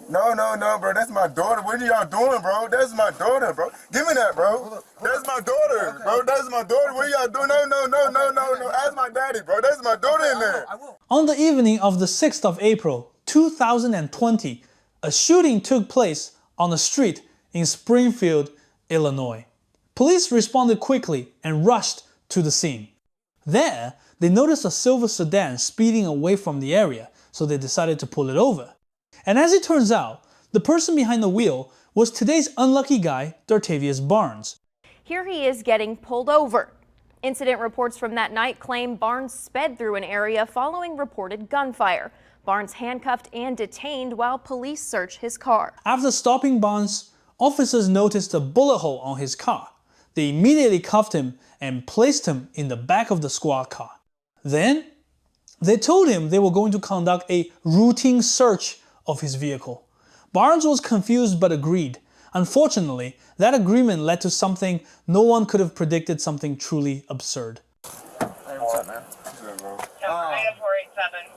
No, bro. That's my daughter. What are y'all doing, bro? That's my daughter, bro. Give me that, bro. That's my daughter, bro. That's my daughter. What are y'all doing? No. Ask my daddy, bro. That's my daughter in there. On the evening of the 6th of April, 2020, a shooting took place on a street in Springfield, Illinois. Police responded quickly and rushed to the scene. There, they noticed a silver sedan speeding away from the area, so they decided to pull it over. And as it turns out, the person behind the wheel was today's unlucky guy, Dartavius Barnes. Here he is getting pulled over. Incident reports from that night claim Barnes sped through an area following reported gunfire. Barnes handcuffed and detained while police searched his car. After stopping Barnes, officers noticed a bullet hole on his car. They immediately cuffed him and placed him in the back of the squad car. Then, they told him they were going to conduct a routine search of his vehicle. Barnes was confused but agreed. Unfortunately, that agreement led to something no one could have predicted, something truly absurd. Hey, what's up, man? What's up, bro? Item 487.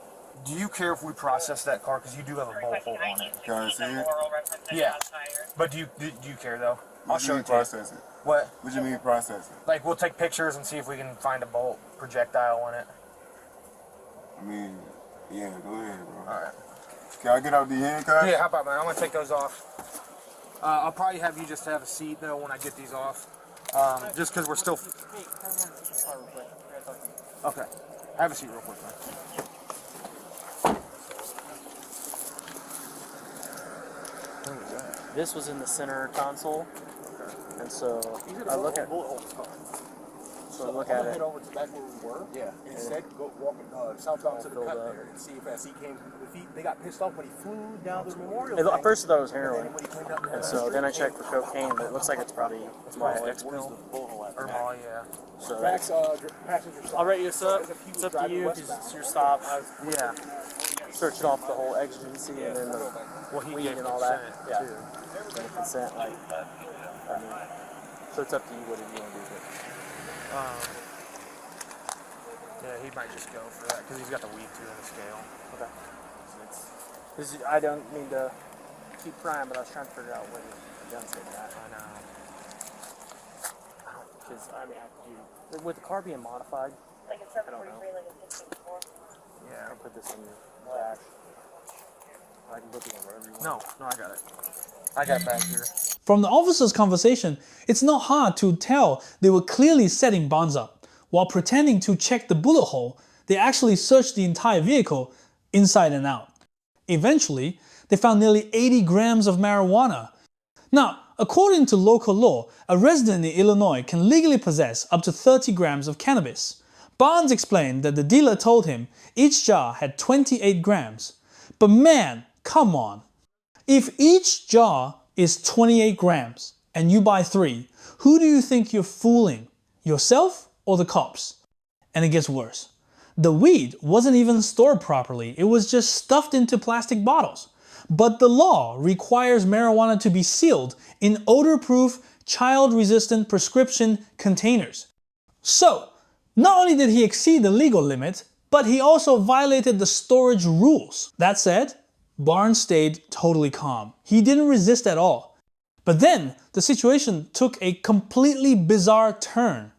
Do you care if we process that car? Because you do have a bolt hole on it. Can I see it? Yeah. But do you care, though? I'll show it to you. Process it. What? What do you mean process it? Like, we'll take pictures and see if we can find a bolt projectile on it. I mean, yeah, go ahead, bro. All right. Can I get out the handcuffs? Yeah, how about, man? I'm going to take those off. I'll probably have you just have a seat, though, when I get these off. Just because we're still... Okay. Have a seat real quick, man. This was in the center console, and so I look at So look at it. Head over to back where we were. Yeah. And said go walk southbound to the cut there and see if as he came, they got pissed off when he flew down the memorial. At first I thought it was heroin, and so then I checked for cocaine, but it looks like it's probably X pill or Molly. Yeah. So I'll rate you a sub. It's up to you. It's your stop. Yeah. Searched off the whole exigency and then the weed and all that. Yeah. And the consent, like, I mean, so it's up to you what you want to do with it. Yeah, he might just go for that because he's got the weed too on the scale. Okay. I don't mean to keep prying, but I was trying to figure out where the gun said that. I know. Because I mean, with the car being modified, Like a 743, like a 15-4. yeah, I'll put this in your dash. I can put it in wherever you want. No, I got it. I got it back here. From the officers' conversation, it's not hard to tell they were clearly setting Barnes up. While pretending to check the bullet hole, they actually searched the entire vehicle inside and out. Eventually, they found nearly 80 grams of marijuana. Now, according to local law, a resident in Illinois can legally possess up to 30 grams of cannabis. Barnes explained that the dealer told him each jar had 28 grams. But man, come on. If each jar is 28 grams and you buy 3, who do you think you're fooling? Yourself or the cops? And it gets worse. The weed wasn't even stored properly, it was just stuffed into plastic bottles. But the law requires marijuana to be sealed in odor-proof, child-resistant prescription containers. So, not only did he exceed the legal limit, but he also violated the storage rules. That said, Barnes stayed totally calm. He didn't resist at all. But then, the situation took a completely bizarre turn.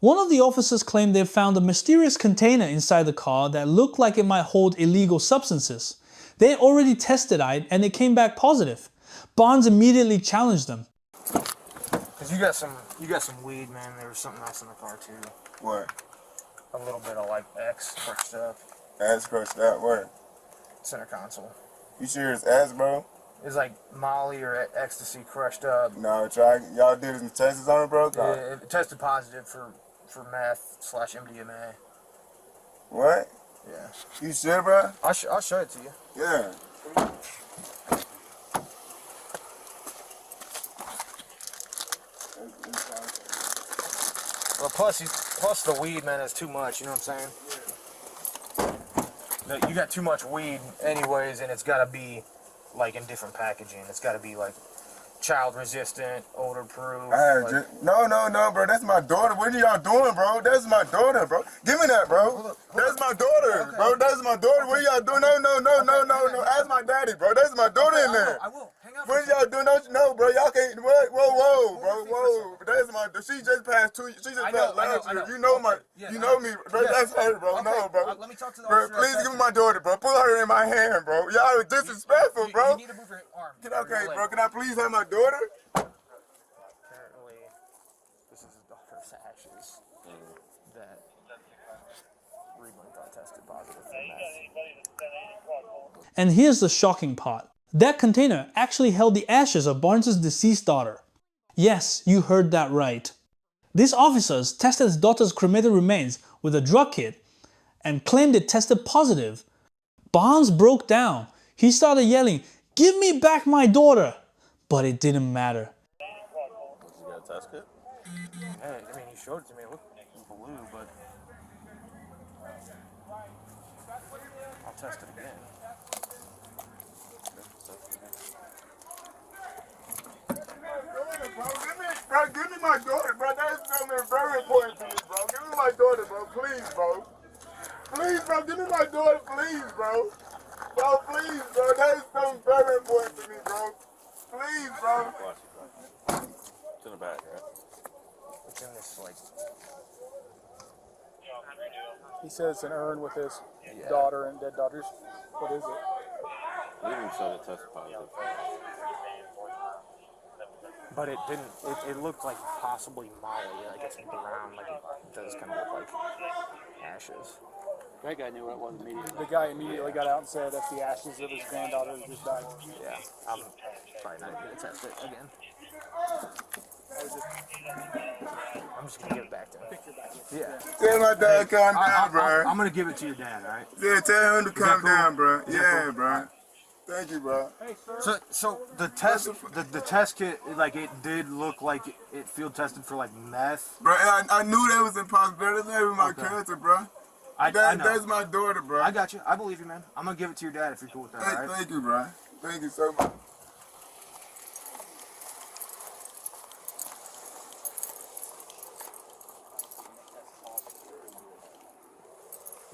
One of the officers claimed they found a mysterious container inside the car that looked like it might hold illegal substances. They had already tested it and it came back positive. Barnes immediately challenged them. Cause you got some weed, man. There was something else in the car too. What? A little bit of like X crushed up. Ass crushed up, what? Center console. You sure it's ass, bro? It's like Molly or ecstasy crushed up. No, y'all did some tests on it, bro? Yeah, it tested positive for meth/MDMA. What? Yeah. You sure, bro? I'll show it to you. Yeah. Well, plus the weed, man, is too much. You know what I'm saying? You got too much weed, anyways, and it's got to be like in different packaging. It's got to be like child resistant, odor proof. No, bro. That's my daughter. What are y'all doing, bro? That's my daughter, bro. Give me that, bro. That's my daughter, bro. That's my daughter. What are y'all doing? No. Ask my daddy, bro. That's my daughter in there. I will. Hang up. What are y'all doing? No, bro. Y'all can't. Whoa, bro. Whoa. That's my. She just passed 2 years. She just passed last year. You know my. You know me, bro. That's her, bro. No, bro. Let me talk to the Bro, officer. please give me my daughter, bro. Put her in my hand, bro. Y'all are disrespectful, bro. You need to move your arm. Okay, bro. Can I please have my daughter? Apparently, this is his daughter's ashes that Reedland got tested positive for meth. And here's the shocking part. That container actually held the ashes of Barnes' deceased daughter. Yes, you heard that right. These officers tested his daughter's cremated remains with a drug kit and claimed it tested positive. Barnes broke down. He started yelling, "Give me back my daughter!" But it didn't matter. You got a test kit? Yeah, I mean, he showed it to me. It looked blue, but I'll test it again. Bro, give me my daughter, bro. That's something very important to me, bro. Give me my daughter, bro. Please, bro. Please, bro. Give me my daughter, please, bro. Bro, please, bro. That is something very important to me, bro. Please, bro. It's in the bag, right? It's in this, like, He says an urn with his daughter and dead daughters. What is it? We even said it tested positive. but it didn't, it looked like possibly Molly, like it's brown, like it does kind of look like ashes. That guy knew what it was immediately. The guy immediately got out and said that's the ashes of his granddaughter who just died. Yeah, I'm probably not going to test it again. I'm just going to give it back to him. Yeah. Tell my dad calm down, bro. I'm going to give it to your dad, all right? Yeah, tell him to calm cool? down, bro. Is that Yeah, cool? bro. Thank you, bro. So the test, the test kit, like it did look like it field tested for like meth. Bro, I knew that was impossible. That's not even my character, bro. I know. That's my daughter, bro. I got you. I believe you, man. I'm gonna give it to your dad if you're cool with that. Hey, All right? thank you, bro. Thank you so much.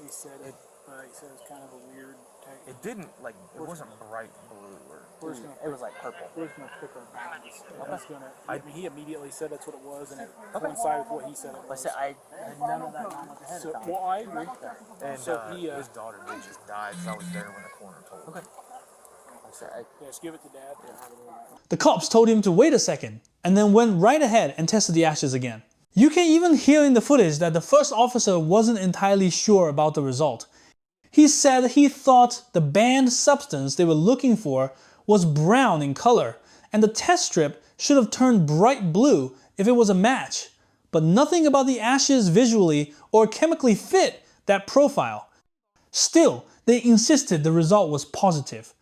He said it, he said it's kind of a weird tech. It didn't like it wasn't bright blue or it was like purple. We're just going to pick our brains. I mean, he immediately said that's what it was, and it coincided with what he said it was. I had none of that knowledge ahead So, of time. well, I agree. And So he, his daughter did just die because I was there when the coroner told me. Okay. Just give it to Dad. The cops told him to wait a second and then went right ahead and tested the ashes again. You can even hear in the footage that the first officer wasn't entirely sure about the result. He said he thought the banned substance they were looking for was brown in color, and the test strip should have turned bright blue if it was a match. But nothing about the ashes visually or chemically fit that profile. Still, they insisted the result was positive.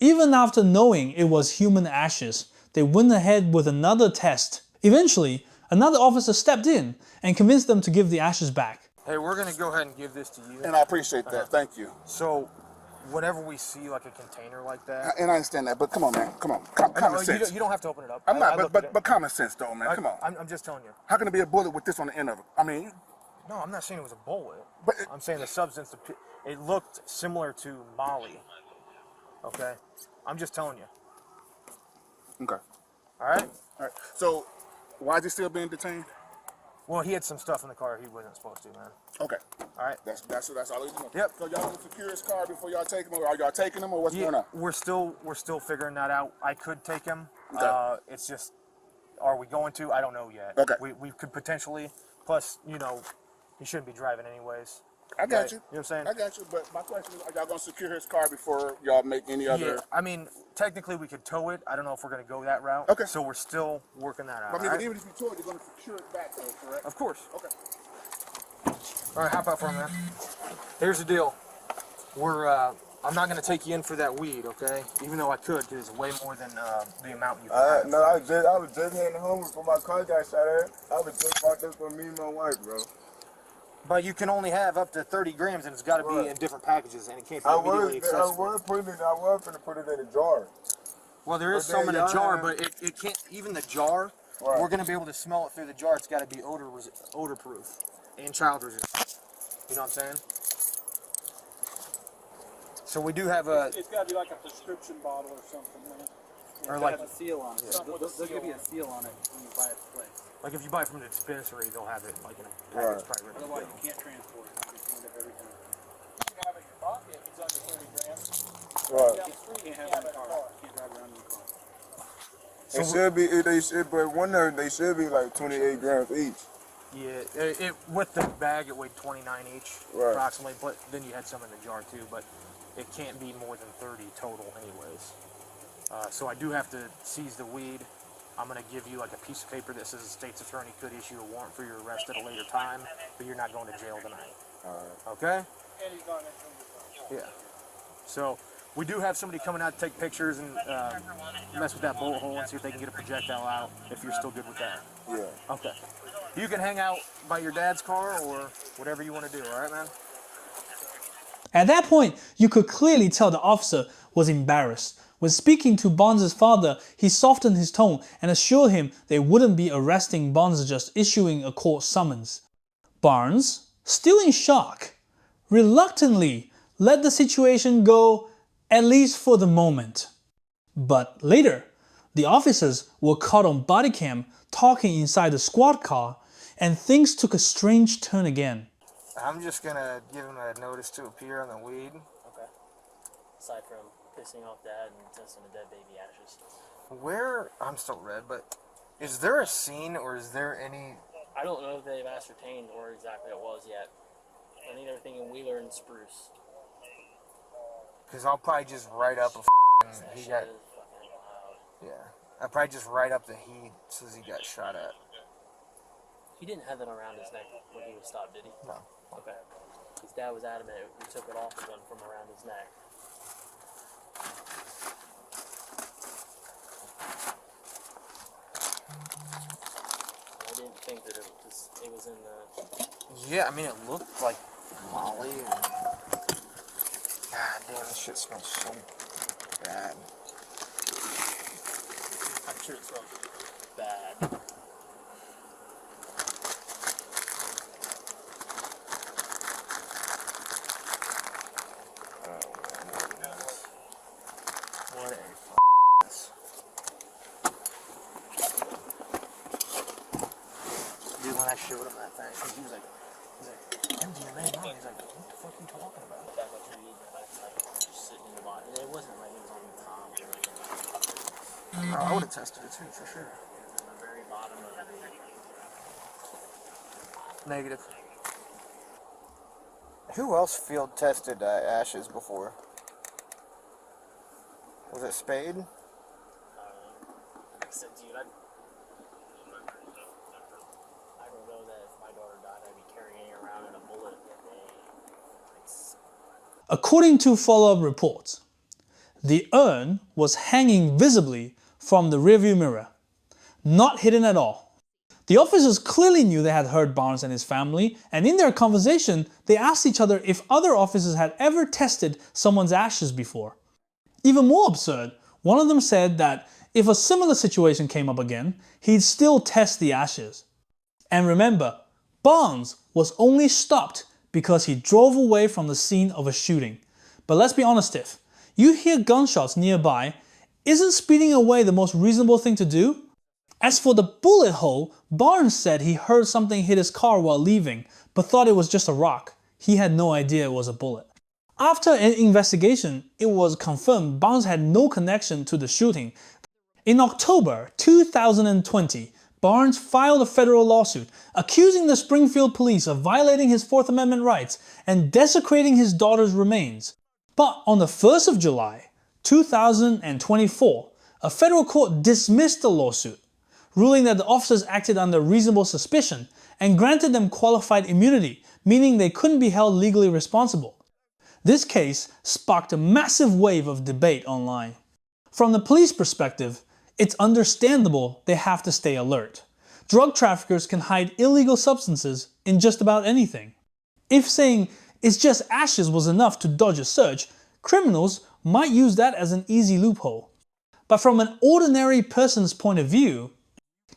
Even after knowing it was human ashes, they went ahead with another test. Eventually, another officer stepped in and convinced them to give the ashes back. Hey, we're gonna go ahead and give this to you. And I appreciate that. Thank you. So, whenever we see like a container like that, And I understand that, but come on, man. Come on. Common sense. you don't have to open it up. I'm I not, but common sense, though, man. Come on. I'm just telling you. How can there be a bullet with this on the end of it? I mean, No, I'm not saying it was a bullet. But I'm saying the substance. It looked similar to Molly. Okay, I'm just telling you. okay. All right. All right. So, why is he still being detained? Well, he had some stuff in the car he wasn't supposed to, man. Okay. All right. That's all he's doing. Yep. So y'all gonna secure his car before y'all take him, or are y'all taking him, or what's going on? We're still figuring that out. I could take him. Okay. It's just, are we going to? I don't know yet. Okay. We could potentially. Plus, you know, he shouldn't be driving anyways. I got Right. you. You know what I'm saying? I got you. But my question is, are y'all gonna secure his car before y'all make any other? Yeah. I mean, technically we could tow it. I don't know if we're going to go that route. Okay. So we're still working that out. I mean, all but right? even if you tow it, you're gonna secure it back, though, correct? Of course. Okay. All right, hop out for a minute. Here's the deal. I'm not going to take you in for that weed, okay? Even though I could, because it's way more than the amount you have. No, I was just heading home before my car got shot at. I was just bought this for me and my wife, bro. But you can only have up to 30 grams, and it's got to be Right. in different packages, and it can't be I immediately was accessible. finna put it in a jar. Well, there is But some in then a jar, y'all- but it can't, even the jar, Right. we're going to be able to smell it through the jar. It's got to be odor proof and child resistant. You know what I'm saying? So we do have a, It's got to be like a prescription bottle or something, man. or like, a seal on it. Yeah. They'll give you a seal on it when you buy it at the place. like if you buy it from the dispensary, they'll have it like in a Right. package probably ready to Otherwise, go. you can't transport it. You can end up everything. You can have it in your pocket if it's under 30 grams. Right. Down the street, you can't have it in the car. You can't drive around in the car. It should be, but one of them, they should be like 28 grams each. Yeah, with the bag it weighed 29 each, Right. approximately, but then you had some in the jar too, but it can't be more than 30 total anyways. So I do have to seize the weed. I'm going to give you like a piece of paper that says the state's attorney could issue a warrant for your arrest at a later time, but you're not going to jail tonight. Okay? And he's not in the Yeah. So we do have somebody coming out to take pictures and mess with that bullet hole and see if they can get a projectile out, if you're still good with that. Yeah. Okay. You can hang out by your dad's car or whatever you want to do, all right, man? At that point, you could clearly tell the officer was embarrassed. When speaking to Barnes' father, he softened his tone and assured him they wouldn't be arresting Barnes, just issuing a court summons. Barnes, still in shock, reluctantly let the situation go, at least for the moment. But later, the officers were caught on body cam talking inside the squad car, and things took a strange turn again. I'm just going to give him a notice to appear on the weed. Okay. Aside from pissing off dad and testing the dead baby ashes. Where, I'm still red, but is there a scene or is there any... I don't know if they've ascertained where exactly it was yet. I need everything in Wheeler and Spruce. Because I'll probably just write up a That he shit got... is fucking loud. Yeah. I'll probably just write up that he says he got shot at. He didn't have that around his neck when he was stopped, did he? No. Okay. His dad was adamant we took it off again from around his neck. I didn't think that it was in the... Yeah, I mean, it looked like Molly and... God damn, this shit smells so bad. I'm sure it smells bad. What a mess. Dude, when I showed him that thing, he was like, MDMA, no. He's like, what the fuck are you talking about? That much weed, like, just sitting in the bottom. And it wasn't like it was on the top or anything. Oh, I would have tested it too, for sure. It was on the very bottom of the weed. Negative. Who else field tested ashes before? Was it Spade? Like I said, dude, I don't know that if my daughter died, I'd be carrying her around in a bullet. According to follow-up reports, the urn was hanging visibly from the rearview mirror, not hidden at all. The officers clearly knew they had heard Barnes and his family, and in their conversation, they asked each other if other officers had ever tested someone's ashes before. Even more absurd, one of them said that if a similar situation came up again, he'd still test the ashes. And remember, Barnes was only stopped because he drove away from the scene of a shooting. But let's be honest, if you hear gunshots nearby, isn't speeding away the most reasonable thing to do? As for the bullet hole, Barnes said he heard something hit his car while leaving, but thought it was just a rock. He had no idea it was a bullet. After an investigation, it was confirmed Barnes had no connection to the shooting. In October 2020, Barnes filed a federal lawsuit accusing the Springfield police of violating his Fourth Amendment rights and desecrating his daughter's remains. But on the 1st of July 2024, a federal court dismissed the lawsuit, ruling that the officers acted under reasonable suspicion and granted them qualified immunity, meaning they couldn't be held legally responsible. This case sparked a massive wave of debate online. From the police perspective, it's understandable they have to stay alert. Drug traffickers can hide illegal substances in just about anything. If saying it's just ashes was enough to dodge a search, criminals might use that as an easy loophole. But from an ordinary person's point of view,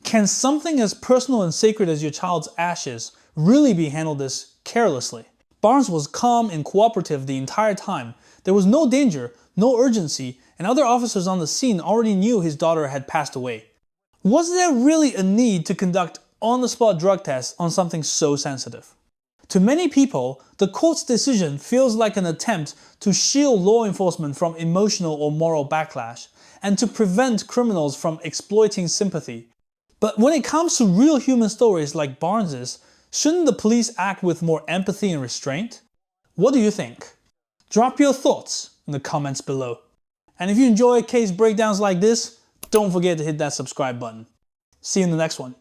can something as personal and sacred as your child's ashes really be handled this carelessly? Barnes was calm and cooperative the entire time. There was no danger, no urgency, and other officers on the scene already knew his daughter had passed away. Was there really a need to conduct on-the-spot drug tests on something so sensitive? To many people, the court's decision feels like an attempt to shield law enforcement from emotional or moral backlash, and to prevent criminals from exploiting sympathy. But when it comes to real human stories like Barnes's, shouldn't the police act with more empathy and restraint? What do you think? Drop your thoughts in the comments below. And if you enjoy case breakdowns like this, don't forget to hit that subscribe button. See you in the next one.